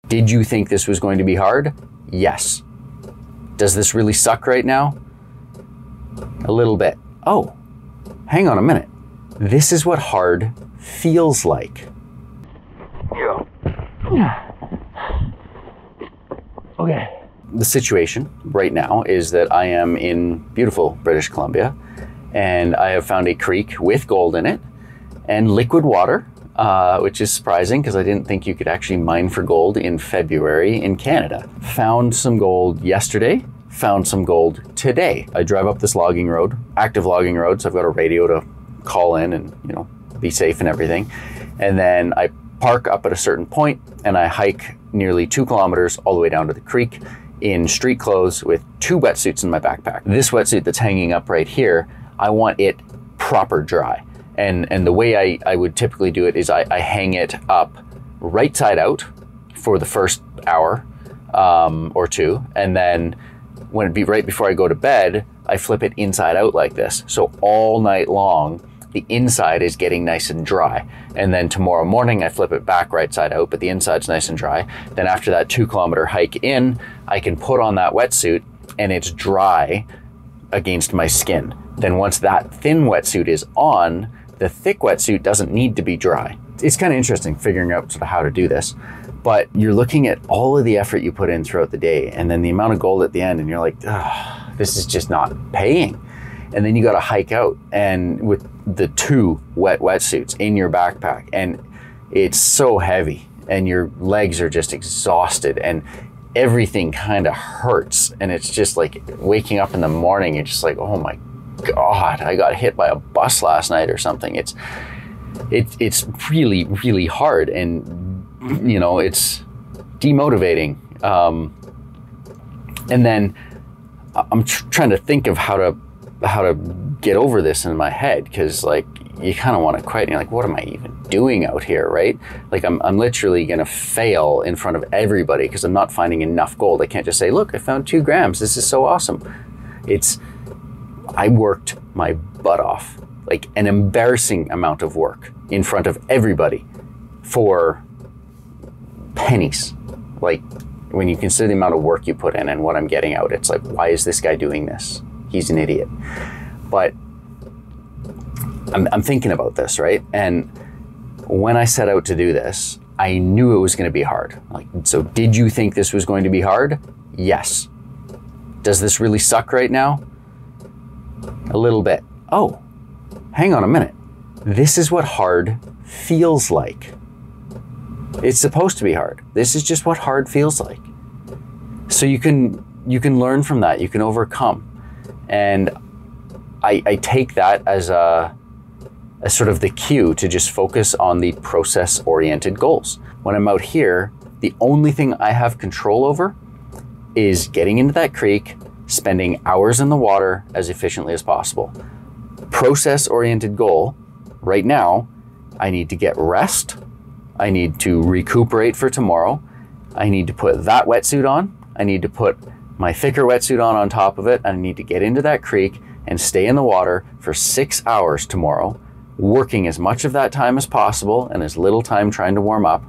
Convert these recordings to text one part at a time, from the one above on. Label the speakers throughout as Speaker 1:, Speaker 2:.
Speaker 1: Did you think this was going to be hard? Yes. Does this really suck right now? A little bit. Oh, hang on a minute. This is what hard feels like. Yeah. Okay. The situation right now is that I am in beautiful British Columbia, and I have found a creek with gold in it and liquid water, which is surprising because I didn't think you could actually mine for gold in February in Canada. Found some gold yesterday, found some gold today. I drive up this logging road, active logging road, so I've got a radio to call in and, you know, be safe and everything. And then I park up at a certain point and I hike nearly 2 kilometers all the way down to the creek in street clothes with 2 wetsuits in my backpack. This wetsuit that's hanging up right here, I want it proper dry. And the way I would typically do it is I hang it up right side out for the first hour or two. And then when it'd be right before I go to bed, I flip it inside out like this. So all night long, the inside is getting nice and dry. And then tomorrow morning, I flip it back right side out, but the inside's nice and dry. Then after that 2 kilometer hike in, I can put on that wetsuit and it's dry against my skin. Then once that thin wetsuit is on, the thick wetsuit doesn't need to be dry. It's kind of interesting figuring out sort of how to do this, but you're looking at all of the effort you put in throughout the day and then the amount of gold at the end and you're like, oh, this is just not paying. And then you got to hike out and with the 2 wet wetsuits in your backpack, and it's so heavy and your legs are just exhausted and everything kind of hurts. And it's just like waking up in the morning, you're just like, oh my God, I got hit by a bus last night or something. It's really, really hard. And, you know, it's demotivating. And then I'm trying to think of how to get over this in my head, because like you kind of want to quit and you're like, what am I even doing out here, right? Like I'm literally gonna fail in front of everybody because I'm not finding enough gold. I can't just say, look, I found 2 grams, this is so awesome. I worked my butt off, like an embarrassing amount of work in front of everybody for pennies. Like when you consider the amount of work you put in and what I'm getting out, it's like, why is this guy doing this? He's an idiot. But I'm thinking about this, right? And when I set out to do this, I knew it was going to be hard. Like, so did you think this was going to be hard? Yes. Does this really suck right now? A little bit. Oh, hang on a minute. This is what hard feels like. It's supposed to be hard. This is just what hard feels like. So you can learn from that. You can overcome. And I take that as a sort of the cue to just focus on the process-oriented goals. When I'm out here, the only thing I have control over is getting into that creek, spending hours in the water as efficiently as possible. Process-oriented goal, right now, I need to get rest. I need to recuperate for tomorrow. I need to put that wetsuit on. I need to put my thicker wetsuit on top of it. I need to get into that creek and stay in the water for 6 hours tomorrow, working as much of that time as possible and as little time trying to warm up.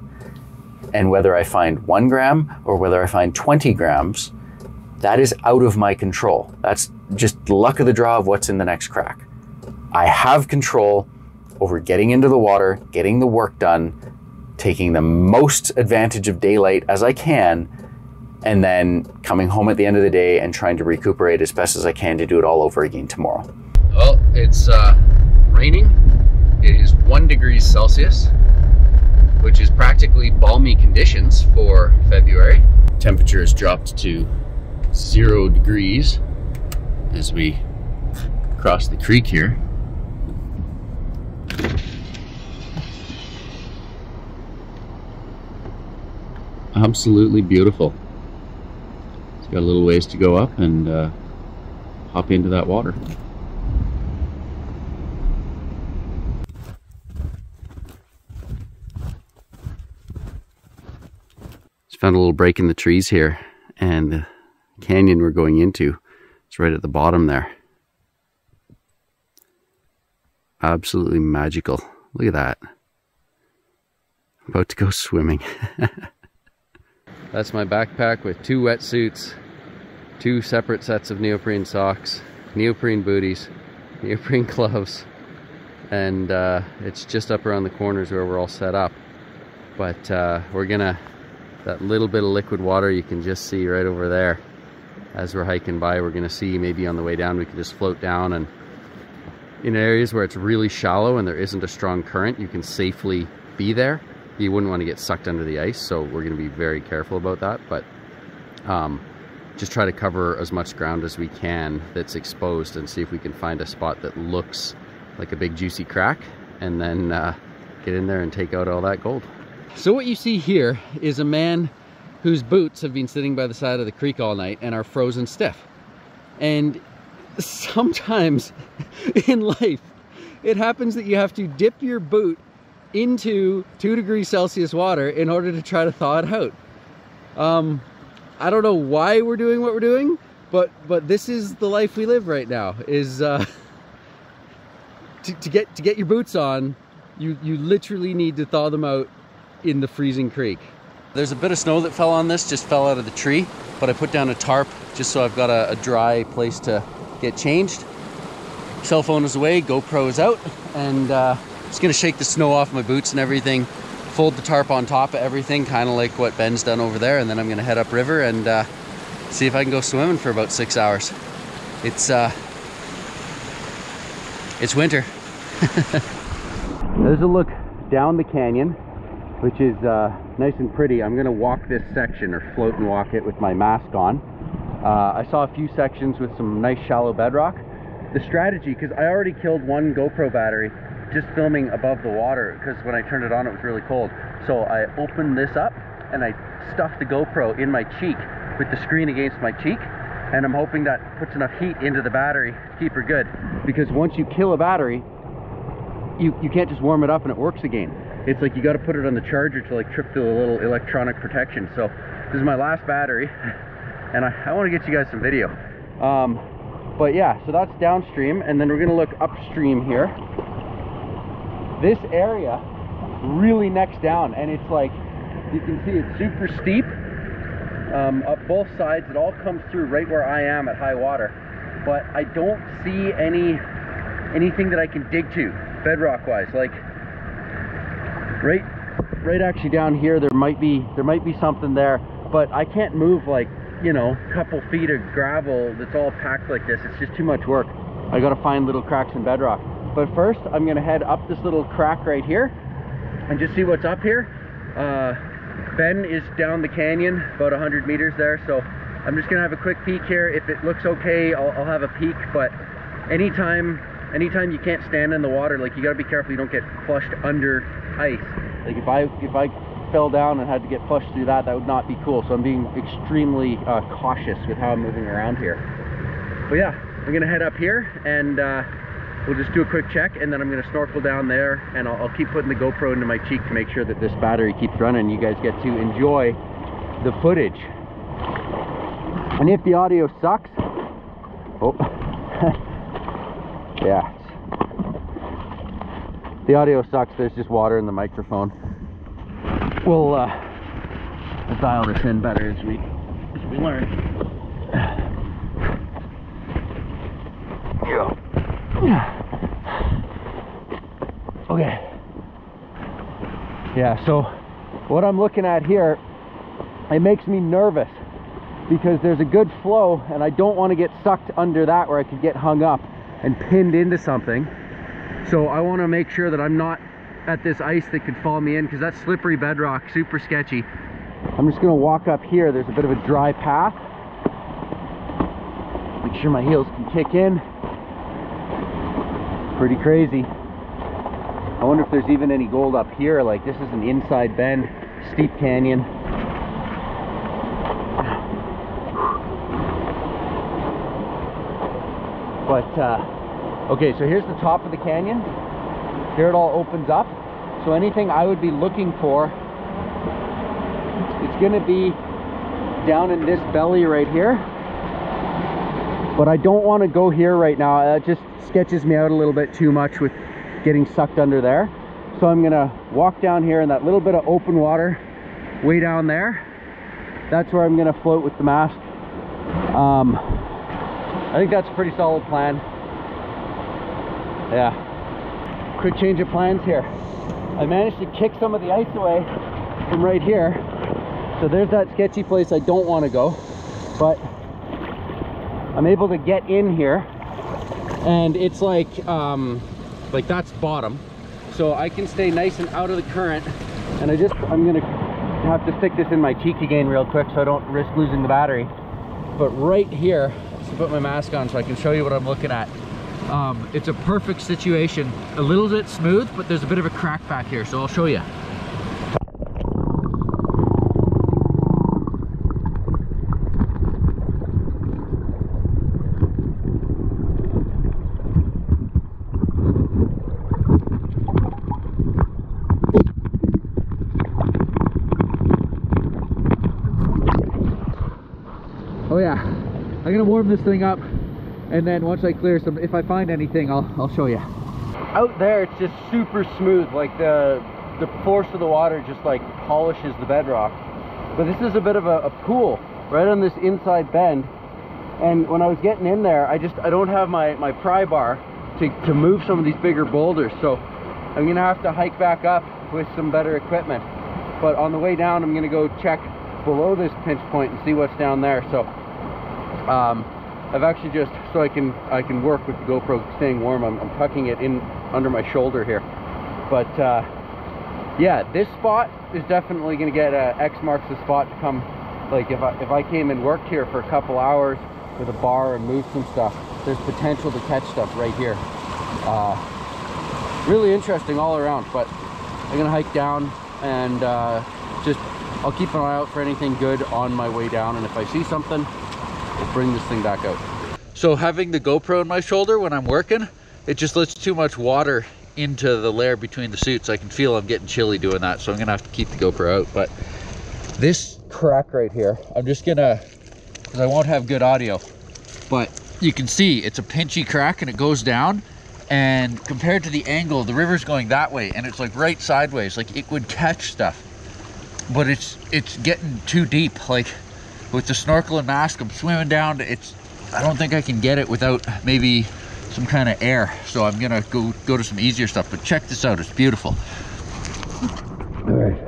Speaker 1: And whether I find 1 gram or whether I find 20 grams, that is out of my control. That's just the luck of the draw of what's in the next crack. I have control over getting into the water, getting the work done, taking the most advantage of daylight as I can, and then coming home at the end of the day and trying to recuperate as best as I can to do it all over again tomorrow. Well, it's raining. It is 1 degree Celsius, which is practically balmy conditions for February. Temperature has dropped to 0 degrees as we cross the creek here. Absolutely beautiful. It's got a little ways to go up and hop into that water. Just found a little break in the trees here, and the canyon we're going into is right at the bottom there. Absolutely magical. Look at that. I'm about to go swimming.
Speaker 2: That's my backpack with 2 wetsuits, 2 separate sets of neoprene socks, neoprene booties, neoprene gloves, and it's just up around the corners where we're all set up. But we're gonna, that little bit of liquid water you can just see right over there as we're hiking by, we're gonna see maybe on the way down we can just float down, and in areas where it's really shallow and there isn't a strong current, you can safely be there. You wouldn't want to get sucked under the ice, so we're going to be very careful about that, but just try to cover as much ground as we can that's exposed and see if we can find a spot that looks like a big juicy crack, and then get in there and take out all that gold. So what you see here is a man whose boots have been sitting by the side of the creek all night and are frozen stiff. And sometimes in life, it happens that you have to dip your boot into 2 degrees Celsius water in order to try to thaw it out. I don't know why we're doing what we're doing, but this is the life we live right now, is to get your boots on, you literally need to thaw them out in the freezing creek. There's a bit of snow that fell on this, just fell out of the tree, but I put down a tarp just so I've got a dry place to get changed. Cell phone is away, GoPro is out, and just gonna shake the snow off my boots and everything, fold the tarp on top of everything, kind of like what Ben's done over there, and then I'm gonna head up river and see if I can go swimming for about 6 hours. It's winter. There's a look down the canyon, which is nice and pretty. I'm gonna walk this section, or float and walk it, with my mask on. I saw a few sections with some nice shallow bedrock. The strategy, because I already killed 1 GoPro battery just filming above the water, because when I turned it on it was really cold. So I opened this up and I stuffed the GoPro in my cheek with the screen against my cheek, and I'm hoping that puts enough heat into the battery to keep her good, because once you kill a battery, you can't just warm it up and it works again. It's like you got to put it on the charger to like trip through a little electronic protection. So this is my last battery, and I want to get you guys some video. But yeah, so that's downstream, and then we're gonna look upstream here. This area really necks down, and it's like, you can see it's super steep up both sides. It all comes through right where I am at high water, but I don't see anything that I can dig to bedrock wise. Like right actually down here there might be something there, but I can't move, like, you know, a couple feet of gravel that's all packed like this. It's just too much work. I gotta find little cracks in bedrock. But first I'm gonna head up this little crack right here and just see what's up here. Ben is down the canyon about 100 meters there, so I'm just gonna have a quick peek here. If it looks okay, I'll have a peek, but anytime you can't stand in the water, like, you gotta be careful you don't get flushed under ice. Like if I fell down and had to get flushed through that would not be cool. So I'm being extremely cautious with how I'm moving around here. But yeah, I'm gonna head up here and we'll just do a quick check, and then I'm gonna snorkel down there, and I'll keep putting the GoPro into my cheek to make sure that this battery keeps running. You guys get to enjoy the footage. And if the audio sucks, oh, yeah, the audio sucks, there's just water in the microphone. We'll dial this in better as we learn. Okay. Yeah, so what I'm looking at here, it makes me nervous because there's a good flow and I don't want to get sucked under that where I could get hung up and pinned into something. So I want to make sure that I'm not at this ice that could fall me in, because that's slippery bedrock, super sketchy. I'm just going to walk up here. There's a bit of a dry path. Make sure my heels can kick in. Pretty crazy. I wonder if there's even any gold up here. Like, this is an inside bend, steep canyon. But okay, so here's the top of the canyon. Here it all opens up. So anything I would be looking for, it's gonna be down in this belly right here. But I don't want to go here right now. It just sketches me out a little bit too much with getting sucked under there. So I'm gonna walk down here in that little bit of open water way down there, that's where I'm gonna float with the mast. I think that's a pretty solid plan. Yeah. Quick change of plans here. I managed to kick some of the ice away from right here. So there's that sketchy place I don't want to go, but I'm able to get in here, and it's like that's bottom. So I can stay nice and out of the current, and I'm gonna have to stick this in my cheek again real quick so I don't risk losing the battery. But right here, just to put my mask on so I can show you what I'm looking at. It's a perfect situation. A little bit smooth, but there's a bit of a crack back here, so I'll show you. Oh yeah, I'm gonna warm this thing up, and then once I clear some, if I find anything, I'll show you. Out there, it's just super smooth. Like the force of the water just like polishes the bedrock. But this is a bit of a pool right on this inside bend. And when I was getting in there, I don't have my pry bar to move some of these bigger boulders. So I'm gonna have to hike back up with some better equipment. But on the way down, I'm gonna go check below this pinch point and see what's down there. So I've actually just, so I can work with the GoPro staying warm, I'm tucking it in under my shoulder here. But yeah, this spot is definitely going to get X marks the spot to come. Like if I came and worked here for a couple hours with a bar and moved some stuff, there's potential to catch stuff right here. Really interesting all around. But I'm gonna hike down and I'll keep an eye out for anything good on my way down, and if I see something, I'll bring this thing back out. So having the GoPro on my shoulder when I'm working, it just lets too much water into the layer between the suits. I can feel I'm getting chilly doing that, so I'm gonna have to keep the GoPro out. But this crack right here, I'm just gonna, because I won't have good audio, but you can see it's a pinchy crack and it goes down, and compared to the angle, the river's going that way and it's like right sideways, like it would catch stuff, but it's getting too deep. Like with the snorkel and mask, I'm swimming down, I don't think I can get it without maybe some kind of air, so I'm gonna go to some easier stuff. But check this out, it's beautiful. All right.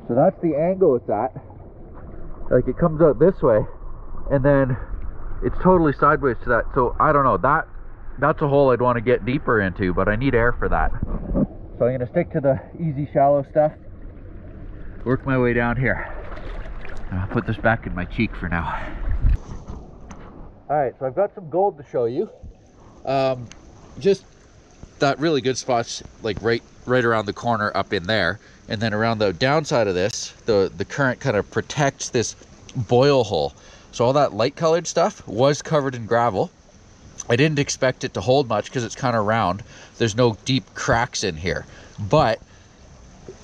Speaker 2: So that's the angle it's at. Like it comes out this way and then it's totally sideways to that. So I don't know, that's a hole I'd want to get deeper into, but I need air for that. So I'm gonna stick to the easy shallow stuff, work my way down here. I'll put this back in my cheek for now. All right, so I've got some gold to show you. Just that really good spot's like right around the corner up in there. And then around the downside of this, the current kind of protects this boil hole. So all that light colored stuff was covered in gravel. I didn't expect it to hold much because it's kind of round. There's no deep cracks in here. But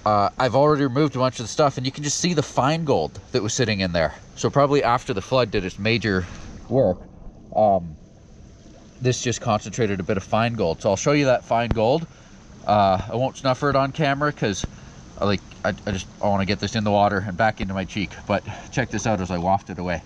Speaker 2: I've already removed a bunch of the stuff, and you can just see the fine gold that was sitting in there. So probably after the flood did its major work, this just concentrated a bit of fine gold. So I'll show you that fine gold. I won't snuffer it on camera because I want to get this in the water and back into my cheek. But check this out as I waft it away.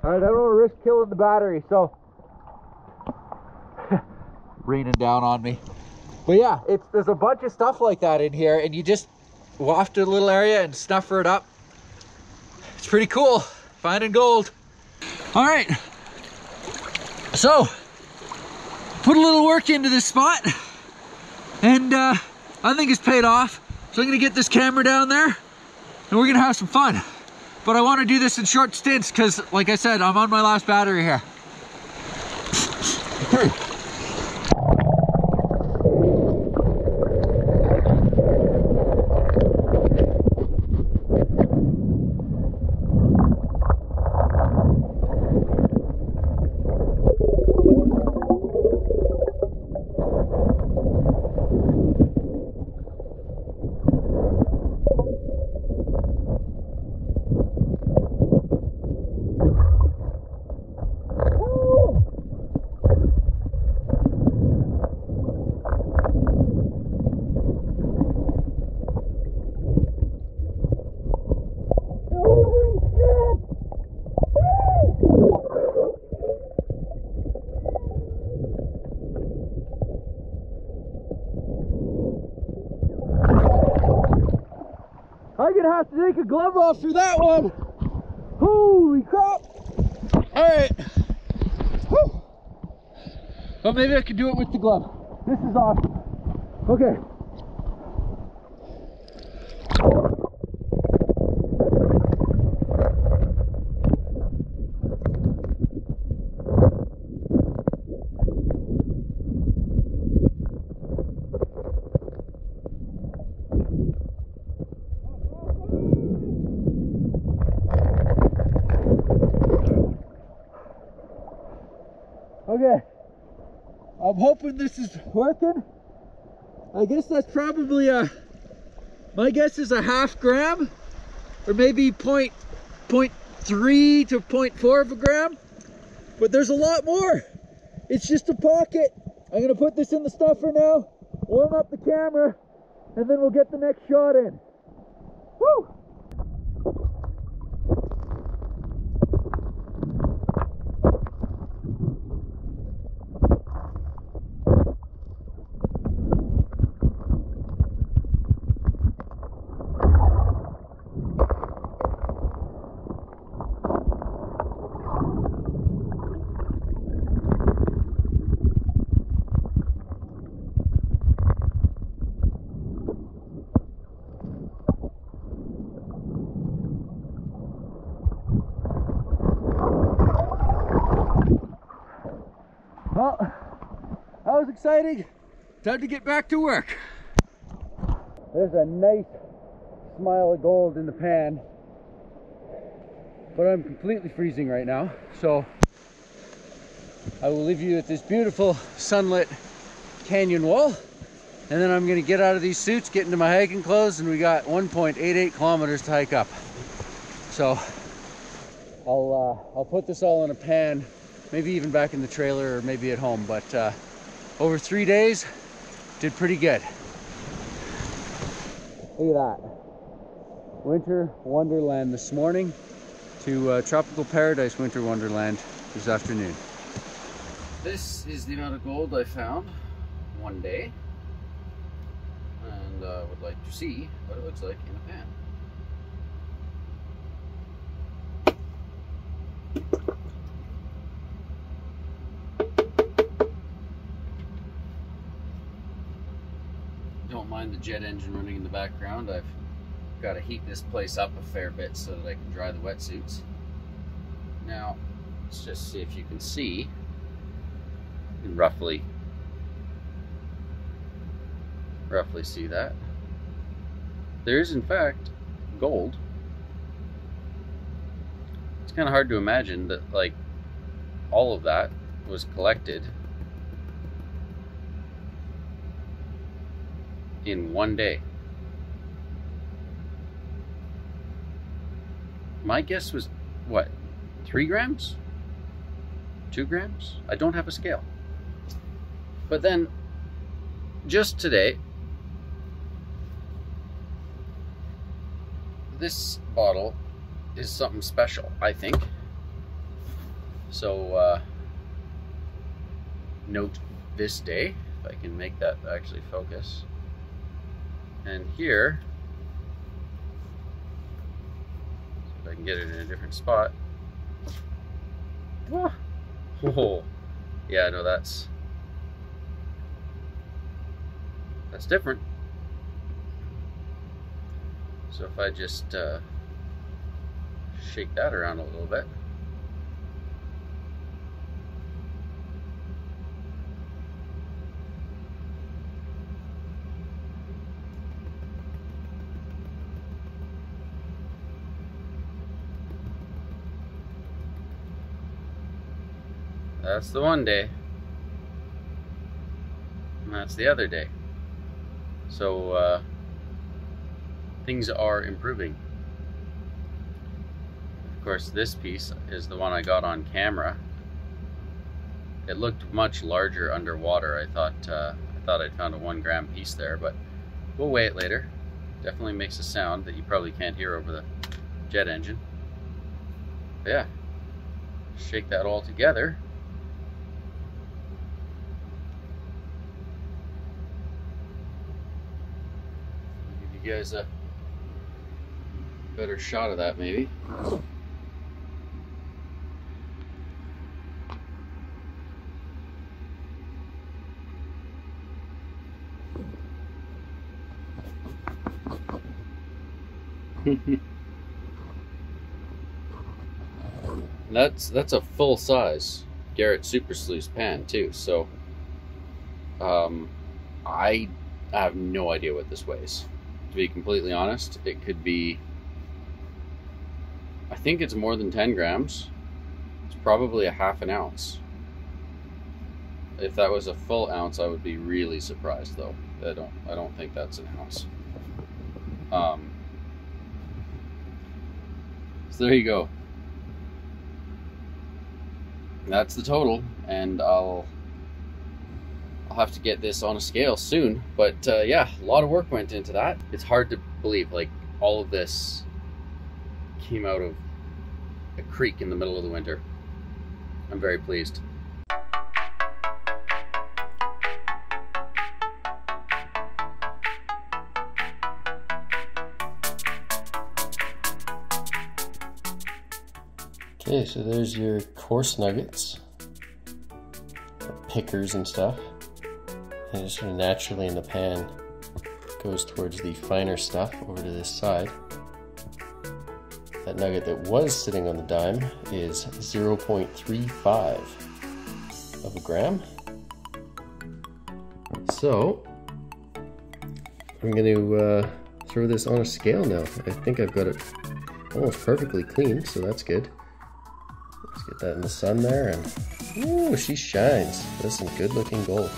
Speaker 3: All right, I don't want to risk killing the battery, so raining down on me. But yeah, there's a bunch of stuff like that in here, and you just waft to a little area and snuffer it up. It's pretty cool, finding gold. All right, so put a little work into this spot, and I think it's paid off. So I'm gonna get this camera down there, and we're gonna have some fun. But I want to do this in short stints because, like I said, I'm on my last battery here. I'm gonna have to take a glove off for that one. Holy crap. All right. Whew. Well, maybe I could do it with the glove. This is awesome. Okay. Okay, I'm hoping this is working. I guess that's probably my guess is a half gram, or maybe 0.3 to 0.4 of a gram, but there's a lot more. It's just a pocket. I'm gonna put this in the stuffer now, warm up the camera, and then we'll get the next shot in. Woo! Well, that was exciting. Time to get back to work. There's a nice smile of gold in the pan, but I'm completely freezing right now. So I will leave you with this beautiful sunlit canyon wall, and then I'm gonna get out of these suits, get into my hiking clothes, and we got 1.88 kilometers to hike up. So I'll put this all in a pan, maybe even back in the trailer or maybe at home, but over 3 days, did pretty good. Look at that. Winter Wonderland this morning to Tropical Paradise Winter Wonderland this afternoon.
Speaker 1: This is the amount of gold I found one day, and would like to see what it looks like in a pan. Don't mind the jet engine running in the background. I've got to heat this place up a fair bit so that I can dry the wetsuits. Now, let's just see if you can see. You can roughly see that. There is, in fact, gold. It's kind of hard to imagine that, like, all of that was collected in one day. My guess was, what, 3 grams? 2 grams? I don't have a scale. But then, just today, this bottle is something special, I think.
Speaker 2: So note this day, if I can make that actually focus. And here, see if I can get it in a different spot. Whoa. Yeah, no, that's different. So if I just shake that around a little bit. That's the one day, and that's the other day. So things are improving. Of course, this piece is the one I got on camera. It looked much larger underwater. I thought I'd found a 1 gram piece there, but we'll weigh it later. Definitely makes a sound that you probably can't hear over the jet engine. But yeah, shake that all together. You guys a better shot of that maybe. That's a full size Garrett Super Sluice pan too, so I have no idea what this weighs. To be completely honest, it could be, I think it's more than 10 grams. It's probably a half an ounce. If that was a full ounce, I would be really surprised though. I don't think that's an ounce. So there you go. That's the total, and I'll have to get this on a scale soon, but yeah, a lot of work went into that. It's hard to believe, like, all of this came out of a creek in the middle of the winter. I'm very pleased.
Speaker 4: Okay, so there's your coarse nuggets, pickers and stuff. And just sort of naturally in the pan goes towards the finer stuff over to this side. That nugget that was sitting on the dime is 0.35 of a gram. So I'm going to throw this on a scale now. I think I've got it almost perfectly clean, so that's good. Let's get that in the sun there, and ooh, she shines. That's some good looking gold.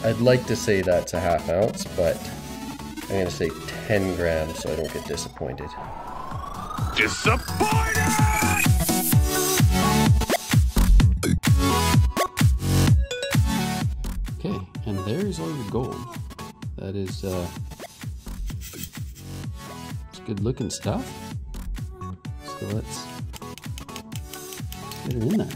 Speaker 4: I'd like to say that's a half ounce, but I'm going to say 10 grams so I don't get disappointed. Disappointed!
Speaker 2: Okay, and there's all your gold. That is it's good looking stuff. So let's get it in there.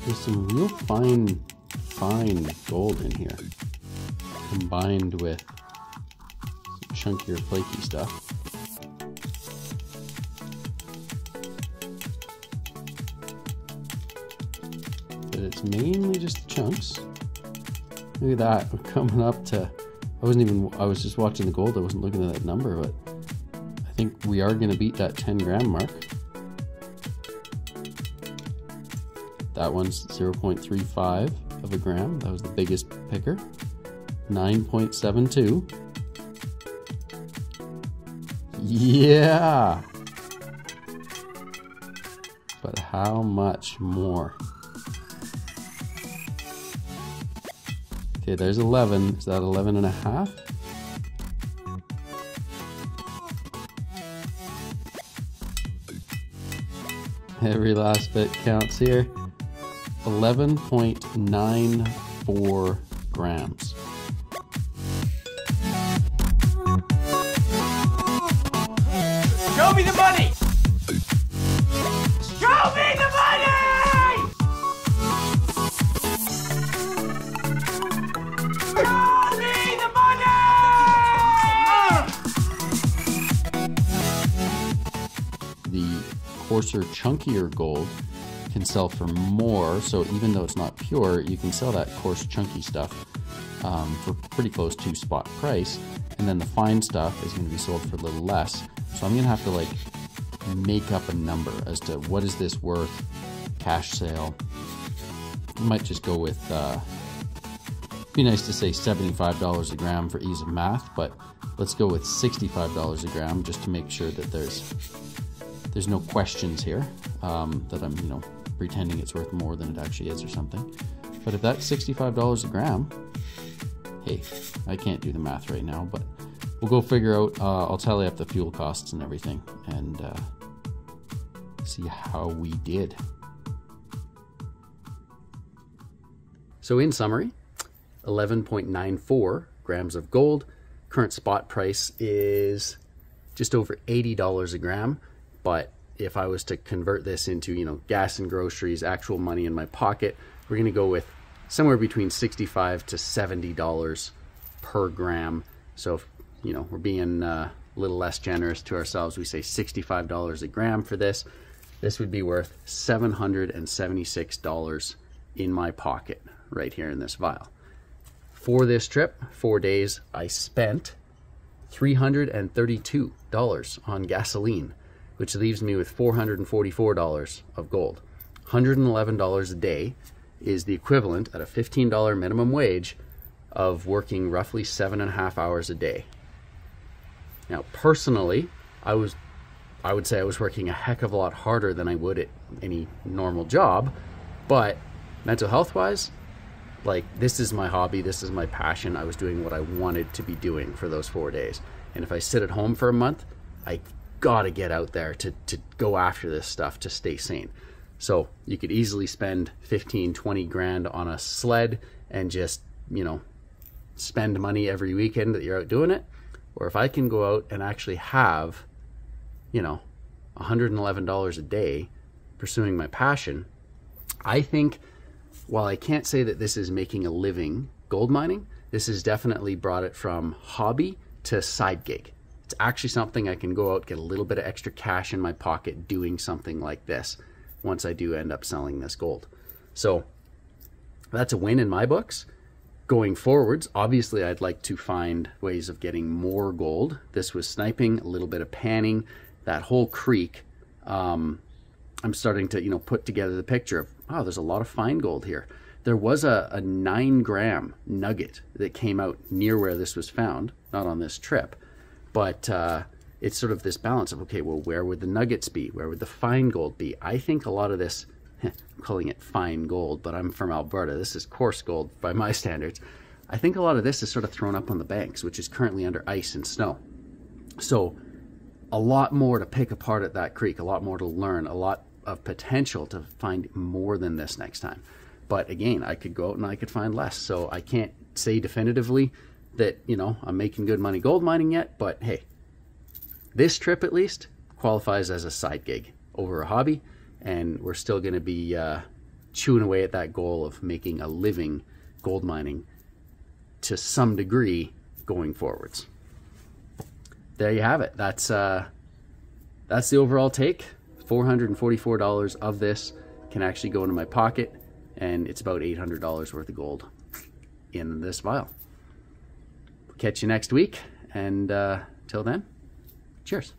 Speaker 2: There's some real fine gold in here, combined with some chunkier, flaky stuff. But it's mainly just the chunks. Look at that, we're coming up to, I was just watching the gold, I wasn't looking at that number, but I think we are gonna beat that 10 gram mark. That one's 0.35 of a gram. That was the biggest picker. 9.72. Yeah! But how much more? Okay, there's 11. Is that 11 and a half? Every last bit counts here. 11.94 grams.
Speaker 5: Show me the money! Show me the money! Show me the money!
Speaker 2: The coarser, chunkier gold can sell for more, so even though it's not pure, you can sell that coarse, chunky stuff for pretty close to spot price, and then the fine stuff is going to be sold for a little less. So I'm going to have to like make up a number as to what is this worth, cash sale. I might just go with, be nice to say $75 a gram for ease of math, but let's go with $65 a gram just to make sure that there's no questions here, that I'm, you know, pretending it's worth more than it actually is or something. But if that's $65 a gram, hey, I can't do the math right now, but we'll go figure out, I'll tally up the fuel costs and everything and see how we did. So in summary, 11.94 grams of gold. Current spot price is just over $80 a gram. But if I was to convert this into, you know, gas and groceries, actual money in my pocket, we're going to go with somewhere between $65 to $70 per gram. So if, you know, we're being a little less generous to ourselves, we say $65 a gram for this. This would be worth $776 in my pocket right here in this vial. For this trip, 4 days, I spent $332 on gasoline, which leaves me with $444 of gold. $111 a day is the equivalent at a $15 minimum wage of working roughly 7.5 hours a day. Now, personally, I would say I was working a heck of a lot harder than I would at any normal job, but mental health wise, like, this is my hobby, this is my passion. I was doing what I wanted to be doing for those 4 days. And if I sit at home for a month, I gotta get out there to go after this stuff to stay sane. So you could easily spend 15, 20 grand on a sled and just, you know, spend money every weekend that you're out doing it. Or if I can go out and actually have, you know, $111 a day pursuing my passion, I think, while I can't say that this is making a living gold mining, this has definitely brought it from hobby to side gig. It's actually something I can go out, get a little bit of extra cash in my pocket doing something like this once I do end up selling this gold. So that's a win in my books. Going forwards, obviously I'd like to find ways of getting more gold. This was sniping, a little bit of panning, that whole creek. I'm starting to, you know, put together the picture of, oh, there's a lot of fine gold here. There was a 9 gram nugget that came out near where this was found, not on this trip, but it's sort of this balance of, okay, well, where would the nuggets be? Where would the fine gold be? I think a lot of this, I'm calling it fine gold, but I'm from Alberta. This is coarse gold by my standards. I think a lot of this is sort of thrown up on the banks, which is currently under ice and snow. So a lot more to pick apart at that creek, a lot more to learn, a lot of potential to find more than this next time. But again, I could go out and I could find less. So I can't say definitively that, you know, I'm making good money gold mining yet, but hey, this trip at least qualifies as a side gig over a hobby, and we're still going to be chewing away at that goal of making a living gold mining to some degree going forwards. There you have it. That's the overall take. $444 of this can actually go into my pocket, and it's about $800 worth of gold in this vial. Catch you next week, and till then, cheers.